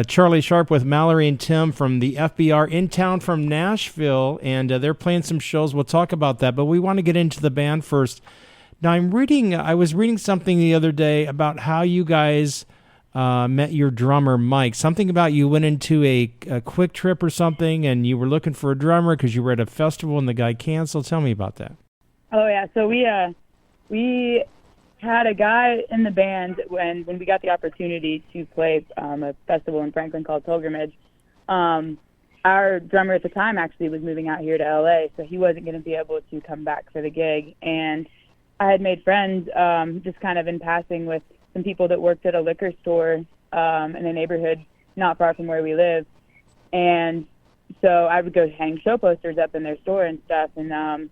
Charley Sharp with Mallory and Tim from the FBR in town from Nashville, and they're playing some shows. We'll talk about that, but we want to get into the band first. Now, I was reading something the other day about how you guys met your drummer, Mike. Something about you went into a quick trip or something, and you were looking for a drummer because you were at a festival and the guy canceled. Tell me about that. Oh, yeah. So we had a guy in the band when we got the opportunity to play a festival in Franklin called Pilgrimage. Our drummer at the time actually was moving out here to LA, so he wasn't going to be able to come back for the gig. And I had made friends just kind of in passing with some people that worked at a liquor store in a neighborhood not far from where we live. And so I would go hang show posters up in their store and stuff. And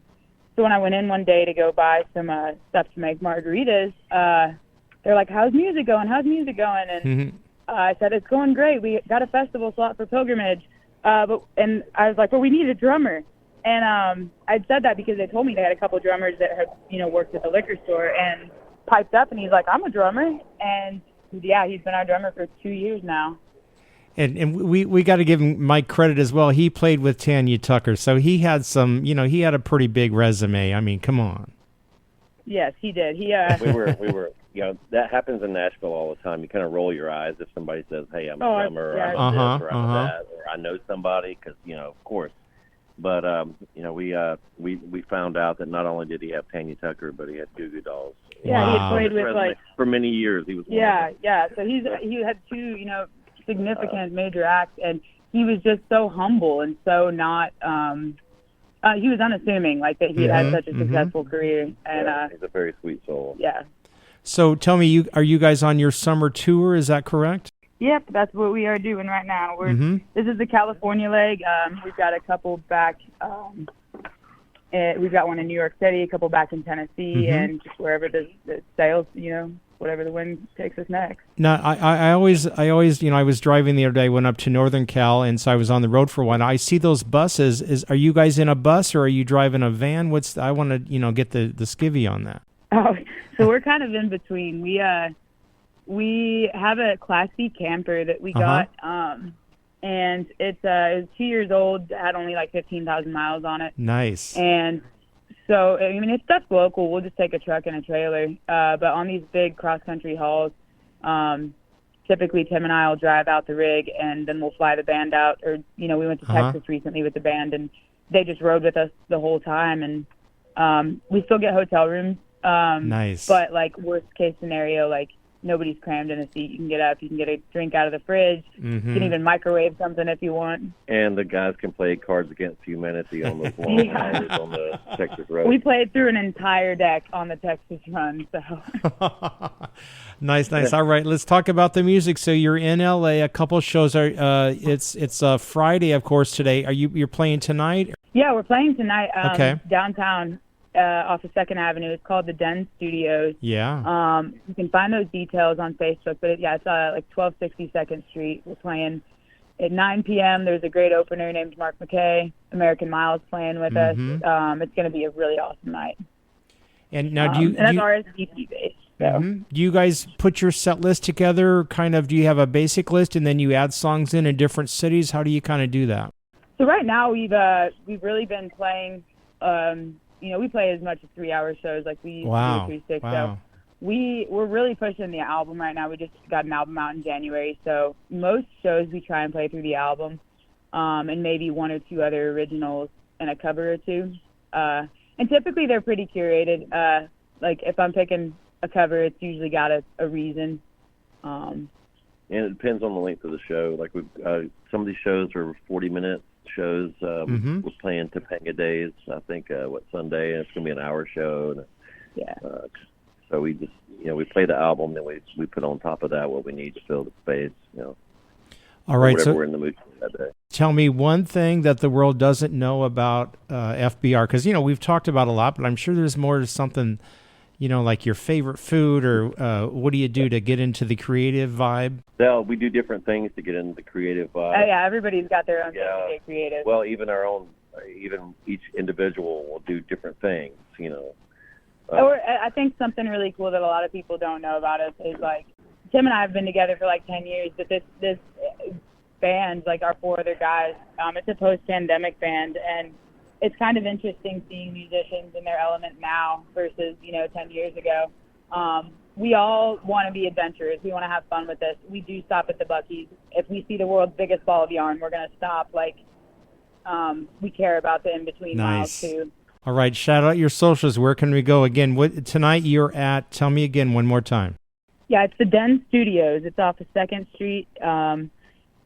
so when I went in one day to go buy some stuff to make margaritas, they're like, how's music going? And I said, it's going great. We got a festival slot for Pilgrimage. And I was like, well, we need a drummer. And I'd said that because they told me they had a couple drummers that had, worked at the liquor store, and piped up, and he's like, I'm a drummer. And yeah, he's been our drummer for 2 years now. And we got to give Mike credit as well. He played with Tanya Tucker, so he had he had a pretty big resume. I mean, come on. Yes, he did. We were, that happens in Nashville all the time. You kind of roll your eyes if somebody says, hey, I'm a drummer, or I'm this, or I'm that, or I know somebody, because, of course. But, we found out that not only did he have Tanya Tucker, but he had Goo Goo Dolls. Yeah, he had played with, for many years. He was So he had two, significant major acts, and he was just so humble and so not he was unassuming, like that he had such a successful career, and he's a very sweet soul. Yeah. So tell me, are you guys on your summer tour? Is that correct? Yep, that's what we are doing right now. This is the California leg. We've got a couple back. We've got one in New York City, a couple back in Tennessee, and just wherever the sales, whatever the wind takes us next. Now, I always, I was driving the other day, went up to Northern Cal, and so I was on the road for a while. I see those buses. Are you guys in a bus or are you driving a van? I want to, get the skivvy on that. Oh, so we're kind of in between. We have a Class C camper that we got, and it's 2 years old, had only like 15,000 miles on it. Nice. And so, if stuff's local, we'll just take a truck and a trailer. But on these big cross-country hauls, typically Tim and I will drive out the rig, and then we'll fly the band out. Or, we went to Texas recently with the band, and they just rode with us the whole time. And we still get hotel rooms. Nice. But, worst case scenario, nobody's crammed in a seat. You can get up. You can get a drink out of the fridge. You can even microwave something if you want. And the guys can play Cards Against Humanity on those long hours on the Texas road. We played through an entire deck on the Texas run. So Nice. All right, let's talk about the music. So you're in LA. A couple shows are. It's Friday, of course. Today. You're playing tonight? Yeah, we're playing tonight. Okay. Downtown. Off of 2nd Avenue. It's called the Den Studios. Yeah. You can find those details on Facebook, but it's 1260 2nd Street. We're playing at 9 p.m. There's a great opener named Mark McKay. American Miles playing with us. It's going to be a really awesome night. And now and that's RSVP based. So. Do you guys put your set list together? Do you have a basic list and then you add songs in different cities? How do you kind of do that? So right now we've really been playing. We play as much as 3-hour shows like we do at 3-6. Wow. So we're really pushing the album right now. We just got an album out in January. So most shows we try and play through the album, and maybe one or two other originals and a cover or two. And typically they're pretty curated. If I'm picking a cover, it's usually got a reason. And it depends on the length of the show. Some of these shows are 40 minutes. Shows we're playing Topanga Days, I think Sunday, and it's gonna be an hour show, and so we just we play the album, then we put on top of that what we need to fill the space, all right, whatever so we're in the mood for that day. Tell me one thing that the world doesn't know about FBR, because we've talked about a lot, but I'm sure there's more to something, like your favorite food, or what do you do to get into the creative vibe? Well, we do different things to get into the creative vibe. Oh, yeah, everybody's got their own thing to get creative. Well, even each individual will do different things, I think something really cool that a lot of people don't know about us is, Tim and I have been together for like 10 years, but this band, like our 4 other guys, it's a post-pandemic band, and it's kind of interesting seeing musicians in their element now versus 10 years ago. We all want to be adventurous. We want to have fun with this. We do stop at the Buc-ee's. If we see the world's biggest ball of yarn, we're going to stop. We care about the in-between miles too. All right, shout out your socials. Where can we go again? Tonight you're at, tell me again one more time. Yeah, it's the Den Studios. It's off of 2nd Street.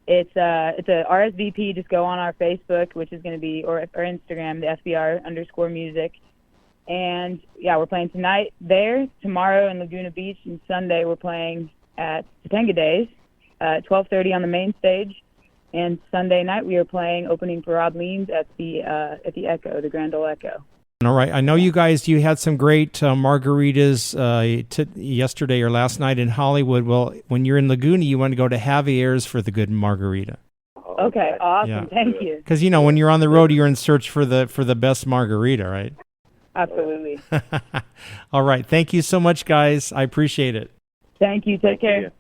It's a RSVP. Just go on our Facebook, which is going to be, or Instagram, the FBR_music. And yeah, we're playing tonight there, tomorrow in Laguna Beach, and Sunday we're playing at Topanga Days at 12:30 on the main stage. And Sunday night we are playing opening for Rob Leans at the Echo, the Grand Ole Echo. All right. I know you had some great margaritas yesterday or last night in Hollywood. Well, when you're in Laguna, you want to go to Javier's for the good margarita. Okay, awesome. Yeah. Thank you. Because, when you're on the road, you're in search for the best margarita, right? Absolutely. All right. Thank you so much, guys. I appreciate it. Thank you. Take care.